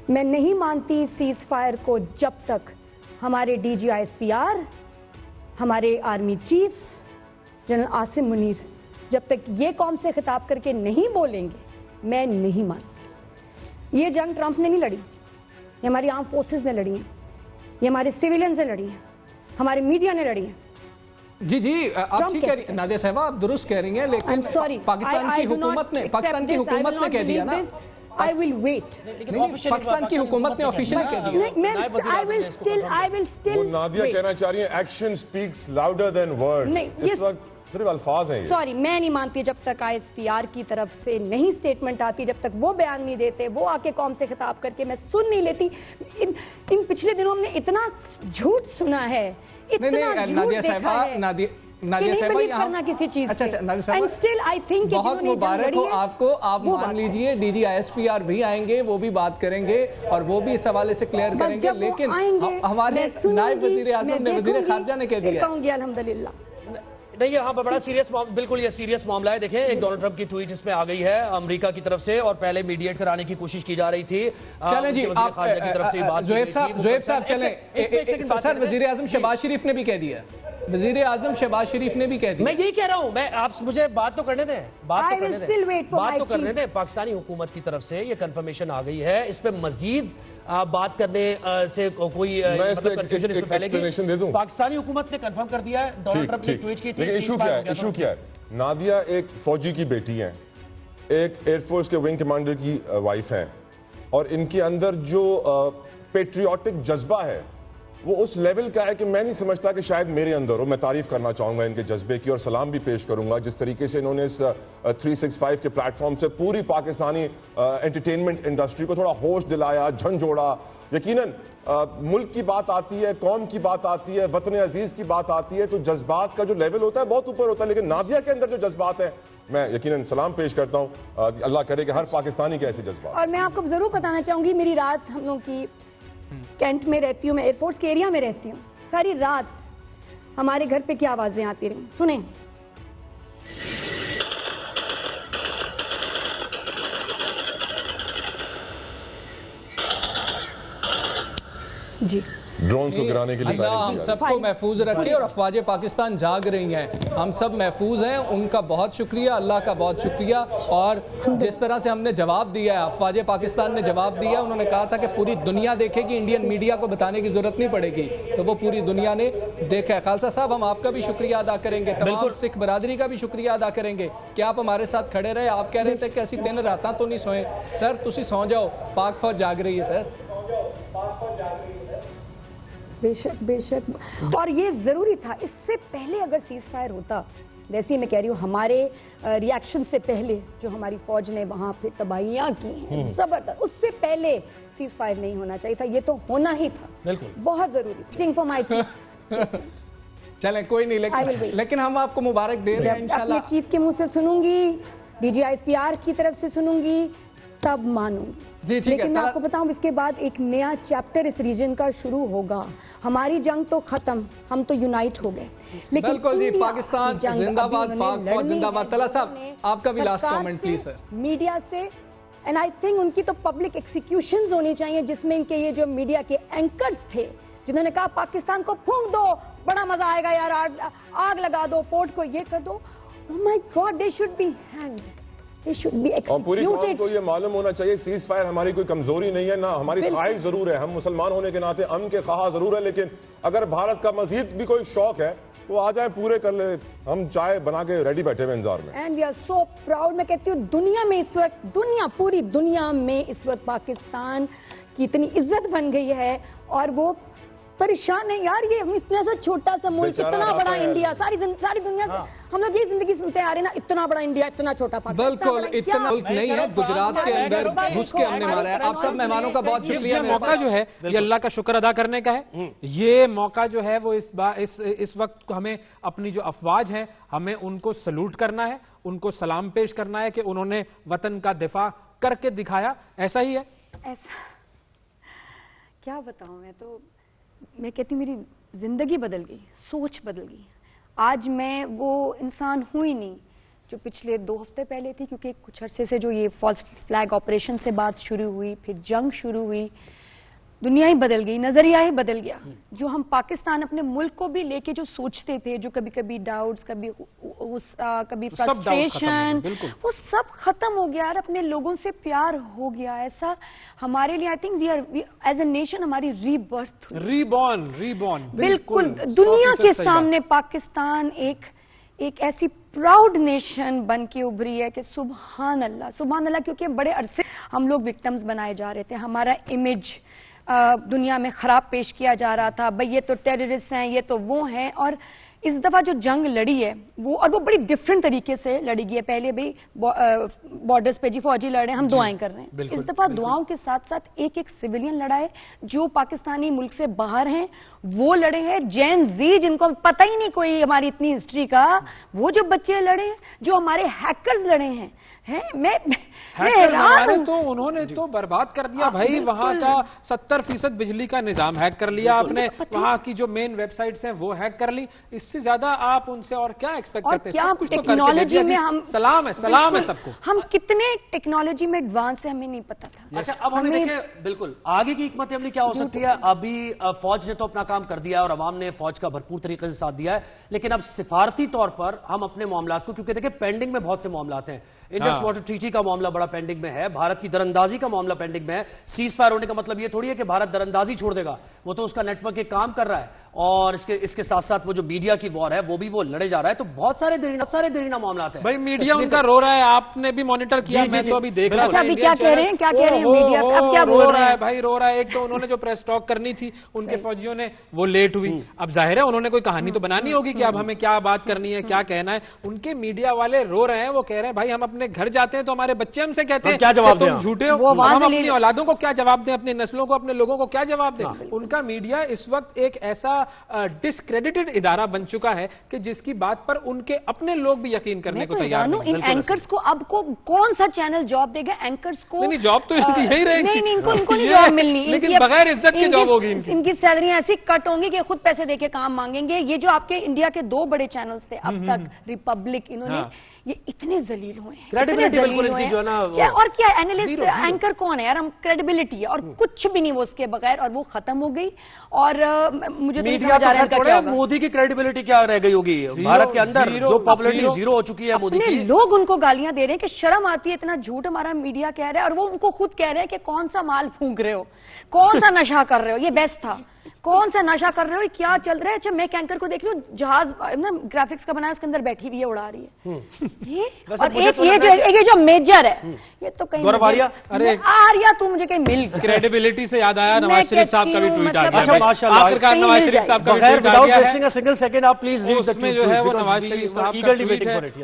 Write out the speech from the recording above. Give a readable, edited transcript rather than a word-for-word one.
میں نہیں مانتی سیز فائر کو جب تک ہمارے D G I S P R, ہمارے army chief general Asim Munir جب تک یہ قوم سے خطاب کر کے نہیں بولیں گے، میں نہیں مانتی۔ یہ جنگ ٹرمپ نے نہیں لڑی، یہ ہماری آرم فورسز نے لڑی ہیں، یہ ہمارے سیویلینز نے لڑی ہیں، ہمارے میڈیا نے لڑی ہیں۔ جی آپ ٹھیک کہہ رہی ہیں نادیہ صاحبہ، آپ درست کہہ رہی ہیں، لیکن پاکستان کی حکومت نے کہہ دیا نا، I will wait. پاکستان کی حکومت نے آفیشلی کہہ دیا۔ I will still نادیہ کہنا چاہ رہی ہیں action specs louder than word, اس وقت صرف الفاظ ہیں۔ سوری، میں نہیں مانتی جب تک آئی ایس پی آر کی طرف سے نہیں سٹیٹمنٹ آتی، جب تک وہ بیان نہیں دیتے، وہ آ کے قوم سے خطاب کر کے میں سن نہیں لیتی۔ ان پچھلے دنوں ہم نے اتنا جھوٹ سنا ہے، اتنا جھوٹ دیکھا ہے نادیہ صاحبہ کرنا کسی چیز پہ۔ بہت مبارک ہو آپ کو، آپ مان لیجئے D G I S P R بھی آئیں گے، وہ بھی بات کریں گے اور وہ بھی اس حوالے سے کلیئر کریں گے، لیکن ہمارے نائب وزیر اعظم نے، وزیر خارجہ نے کہہ دیا کہوں گی الحمدللہ۔ نہیں، یہاں پر بڑا سیریس، بالکل یہ سیریس معاملہ ہے۔ دیکھیں ایک ڈونلڈ ٹرمپ کی ٹویٹ اس میں آ گئی ہے امریکہ کی طرف سے، اور پہلے میڈیٹ کرانے کی کوشش کی جا رہی تھی۔ چلیں جی، زہیب صاحب چلیں، سر وزیر اعظم شہباز شریف نے بھی کہہ دیا، وزیر اعظم شہباز شریف نے بھی کہہ دیا۔ میں یہی کہہ رہا ہوں، میں آپ مجھے بات تو کرنے دیں، بات تو کرنے دیں۔ پاکستانی حکومت کی طرف سے یہ کنفرمیشن آ گئی ہے، اس پہ مزید بات کرنے سے کوئی کنفیوژن اس میں پھیلے گی۔ پاکستانی حکومت نے کنفرم کر دیا ہے، ڈونلڈ ٹرمپ نے ٹویٹ کی تھی۔ ایشو کیا ہے؟ نادیہ ایک فوجی کی بیٹی ہیں، ایک ایئر فورس کے ونگ کمانڈر کی وائف ہیں، اور ان کے اندر جو پیٹریوٹک جذبہ ہے وہ اس لیول کا ہے کہ میں نہیں سمجھتا کہ شاید میرے اندر ہو۔ میں تعریف کرنا چاہوں گا ان کے جذبے کی اور سلام بھی پیش کروں گا، جس طریقے سے انہوں نے اس 365 کے پلیٹ فارم سے پوری پاکستانی انٹرٹینمنٹ انڈسٹری کو تھوڑا ہوش دلایا، جھنجھوڑا۔ یقیناً ملک کی بات آتی ہے، قوم کی بات آتی ہے، وطن عزیز کی بات آتی ہے تو جذبات کا جو لیول ہوتا ہے بہت اوپر ہوتا ہے، لیکن نادیہ کے اندر جو جذبات ہیں میں یقیناً سلام پیش کرتا ہوں۔ اللہ کرے کہ ہر پاکستانی کے ایسے جذبات۔ اور میں آپ کو ضرور بتانا چاہوں گی، میری رات ہم لوگ کی کینٹ میں رہتی ہوں، میں ایئر فورس کے ایریا میں رہتی ہوں، ساری رات ہمارے گھر پہ کیا آوازیں آتی رہیں، سنیں۔ جی ڈرونز کو گرانے کے لیے اللہ ہم سب کو محفوظ رکھے، اور افواج پاکستان جاگ رہی ہیں، ہم سب محفوظ ہیں، ان کا بہت شکریہ، اللہ کا بہت شکریہ۔ اور جس طرح سے ہم نے جواب دیا ہے، افواج پاکستان نے جواب دیا، انہوں نے کہا تھا کہ پوری دنیا دیکھے گی، انڈین میڈیا کو بتانے کی ضرورت نہیں پڑے گی، تو وہ پوری دنیا نے دیکھا ہے۔ خالصہ صاحب ہم آپ کا بھی شکریہ ادا کریں گے، تمام سکھ برادری کا بھی شکریہ ادا کریں گے کہ آپ ہمارے ساتھ کھڑے رہے۔ آپ کہہ رہے تھے کہ ایسی دن راتاں تو نہیں سوئیں، سر تسی سو جاؤ، پاک فوج جاگ رہی ہے سر۔ بے شک بے شک، اور یہ ضروری تھا۔ اس سے پہلے اگر سیز فائر ہوتا، ویسے ہی میں کہہ رہی ہوں ہمارے ری ایکشن سے پہلے جو ہماری فوج نے وہاں پھر تباہیاں کی ہیں زبردست، اس سے پہلے سیز فائر نہیں ہونا چاہیے تھا، یہ تو ہونا ہی تھا، بہت ضروری تھا۔ فار مائی چیف چلیں کوئی نہیں، لیکن ہم آپ کو مبارک دے رہے ہیں انشاءاللہ۔ اپنے چیف کے منہ سے سنوں گی، D G I S P R کی طرف سے سنوں گی، تب مانوں گی۔ لیکن میں آپ کو بتاؤں اس کے بعد ایک نیا چیپٹر اس ریجن کا شروع ہوگا۔ ہماری جنگ تو ختم، ہم تو یونائٹ ہو گئے، لیکن بالکل جی، پاکستان زندہ باد، پاک فوج زندہ باد۔ طلعت صاحب آپ کا بھی last comment please sir. Media سے اینڈ آئی تھنک ان کی تو پبلک ایکسیکیوشنز ہونی چاہیے، جس میں ان کے یہ جو میڈیا کے اینکرز تھے جنہوں نے کہا پاکستان کو پھونک دو، بڑا مزہ آئے گا یار، آگ لگا دو، پورٹ کو یہ کر دو۔ Oh my God, they should be hanged. اور پوری قوم کو یہ معلوم ہونا چاہیے سیز فائر ہماری کوئی کمزوری نہیں ہے، نہ ہماری خواہش ضرور ہے، ہم مسلمان ہونے کے ناطے امن کے خواہاں ضرور ہے، لیکن اگر بھارت کا مزید بھی کوئی شوق ہے تو آ جائیں پورے کر لے، ہم چائے بنا کے ریڈی بیٹھے ہوئے انتظار میں۔ And we are so proud. میں کہتی ہوں دنیا میں اس وقت، پوری دنیا میں اس وقت پاکستان کی اتنی عزت بن گئی ہے، اور وہ پریشان ہے یار، یہ اتنا سا چھوٹا سا ملک، اتنا بڑا انڈیا، ساری دنیا سے ہم لوگ یہ زندگی سنتے آ رہے ہیں نا، اتنا بڑا انڈیا، اتنا چھوٹا پاکستان۔ بالکل اتنا ملک نہیں ہے، گجرات کے اندر گھس کے ہم نے مارا ہے۔ آپ سب مہمانوں کا بہت شکریہ۔ یہ موقع جو ہے یہ اللہ کا شکر ادا کرنے کا ہے، یہ موقع جو ہے وہ اس وقت ہمیں اپنی جو افواج ہیں ہمیں ان کو سلوٹ کرنا ہے، ان کو سلام پیش کرنا ہے کہ انہوں نے وطن کا دفاع کر کے دکھایا۔ ایسا ہی ہے، ایسا کیا بتاؤں، میں کہتی ہوں میری زندگی بدل گئی، سوچ بدل گئی۔ آج میں وہ انسان ہوں ہی نہیں جو پچھلے 2 ہفتے پہلے تھی، کیونکہ کچھ عرصے سے جو یہ فالس فلیگ آپریشن سے بات شروع ہوئی، پھر جنگ شروع ہوئی، دنیا ہی بدل گئی، نظریہ ہی بدل گیا. جو ہم پاکستان اپنے ملک کو بھی لے کے جو سوچتے تھے، جو کبھی کبھی ڈاؤٹس، کبھی فرسٹریشن، وہ سب ختم ہو گیا اور اپنے لوگوں سے پیار ہو گیا. ایسا ہمارے لیے I think we are as a nation ہماری ری برتھ، ری بورن بالکل. دنیا کے سامنے پاکستان ایک ایسی پراؤڈ نیشن بن کے ابھری ہے کہ سبحان اللہ، کیونکہ بڑے عرصے ہم لوگ وکٹمز بنائے جا رہے تھے. ہمارا امیج دنیا میں خراب پیش کیا جا رہا تھا، بھئی یہ تو ٹیررسٹ ہیں، یہ تو وہ ہیں. اور اس دفعہ جو جنگ لڑی ہے وہ بڑی ڈیفرنٹ طریقے سے لڑی گئی ہے. پہلے بھی بارڈرز پہ فوجی لڑ رہے ہیں، ہم دعائیں کر رہے ہیں. اس دفعہ دعاؤں کے ساتھ ساتھ ایک سویلین لڑا ہے. جو پاکستانی ملک سے باہر ہیں وہ لڑے ہیں. جین زی جن کو پتہ ہی نہیں کوئی ہماری اتنی ہسٹری کا، وہ جو بچے لڑے ہیں، جو ہمارے ہیکرز لڑے ہیں. تو انہوں نے تو برباد کر دیا بھائی. وہاں کا 70% بجلی کا نظام ہیک کر لیا آپ نے، وہاں کی جو مین ویب سائٹس ہیں وہ ہیک کر لی. اس سے زیادہ آپ ان سے اور کیا ایکسپیکٹ کرتے ہیں؟ سب کچھ تو ٹیکنالوجی میں ہم سلام ہے سب کو. ہم کتنے ٹیکنالوجی میں ایڈوانس ہیں ہمیں نہیں پتا تھا. اچھا اب ہمیں دیکھیں بالکل آگے کی حکمت عملی کیا ہو سکتی ہے. ابھی فوج نے تو اپنا کام کر دیا اور عوام نے فوج کا بھرپور طریقے سے ساتھ دیا ہے، لیکن اب سفارتی طور پر ہم اپنے معاملات کو، کیونکہ دیکھیں پینڈنگ میں بہت سے معاملات ہیں. انڈس واٹر ٹریٹی کا معاملہ بڑا پینڈنگ میں ہے، بھارت کی دراندازی کا معاملہ پینڈنگ میں ہے. سیز فائر ہونے کا مطلب یہ تھوڑی ہے کہ بھارت دراندازی چھوڑ دے گا، وہ تو اس کا نیٹ ورک ایک کام کر رہا ہے. اور اس کے ساتھ ساتھ وہ جو میڈیا کی وار ہے وہ بھی وہ لڑے جا رہا ہے. تو بہت سارے دیرینہ معاملات ہیں. بھائی میڈیا ان کا رو رہا ہے، آپ نے بھی مانیٹر کیا، میں تو ابھی دیکھ رہا ہوں. اچھا ابھی کیا کہہ رہے ہیں میڈیا اب کیا بول رہا ہے؟ بھائی رو رہا ہے. ایک تو انہوں نے جو پریس ٹاک کرنی تھی ان کے فوجیوں نے وہ لیٹ ہوئی. اب ظاہر ہے انہوں نے کوئی کہانی تو بنانی ہوگی کہ اب ہمیں کیا بات کرنی ہے، کیا کہنا ہے. ان کے میڈیا والے رو رہے ہیں، وہ کہہ رہے ہیں بھائی ہم اپنے گھر جاتے ہیں تو ہمارے بچے ہم سے کہتے ہیں کہ تم جھوٹے ہو. ہم اپنی اولادوں کو کیا جواب دیں، اپنی نسلوں کو، اپنے لوگوں کو کیا جواب دیں؟ ان کا میڈیا اس وقت ایک ایسا ڈسکریڈٹڈ ادارہ بن چکا ہے کہ جس کی بات پر ان کے اپنے لوگ بھی یقین کرنے کو تیار نہیں. ان اینکرز کو اب کون سا چینل جاب دے گا؟ اینکرز کو نہیں، جاب تو ان کی یہی رہے گی. نہیں ان کو نہیں جاب ملنی، لیکن بغیر عزت کے جاب ہوگی. ان کی سیلریاں ایسی کٹ ہوں گی کہ خود پیسے دے کے کام مانگیں گے. یہ جو آپ کے انڈیا کے 2 بڑے چینلز تھے اب تک، ریپبلک، انہوں نے یہ اتنے ذلیل ہوئے ہیں. اور کیا اینالسٹ اینکر کون ہے یار؟ ہم کریڈیبلٹی ہے اور کچھ بھی نہیں وہ اس کے بغیر، اور وہ ختم ہو گئی. اور مجھے تو سمجھ آ رہا ہے مودی کی کریڈیبلٹی کیا رہ گئی ہوگی بھارت کے اندر، جو پاپولرٹی زیرو ہو چکی ہے مودی کی. لوگ ان کو گالیاں دے رہے ہیں کہ شرم آتی ہے، اتنا جھوٹ ہمارا میڈیا کہہ رہا ہے. اور وہ ان کو خود کہہ رہے ہیں کہ کون سا مال پھونک رہے ہو، کون سا نشہ کر رہے ہو، یہ بیسٹ تھا، کون سا نشہ کر رہے ہو، کیا چل رہا ہے. اچھا میں کینکر کو دیکھ رہی ہوں، جہاز گرافکس کا بنایا، اس کے اندر بیٹھی ہوئی ہے، اڑا رہی ہے. اور ایک یہ جو میجر ہے، یہ تو کہیں آریا تو مجھے کہیں مل. کریڈیبلٹی سے یاد آیا نواز شریف صاحب کا بھی ٹویٹ آ گیا. آخرکار نواز شریف صاحب کا بھی ٹویٹ آ گیا ہے. سنگل سیکنڈ آپ پلیز ریڈ اس میں جو ہے وہ نواز شریف صاحب کا ٹویٹ ہے.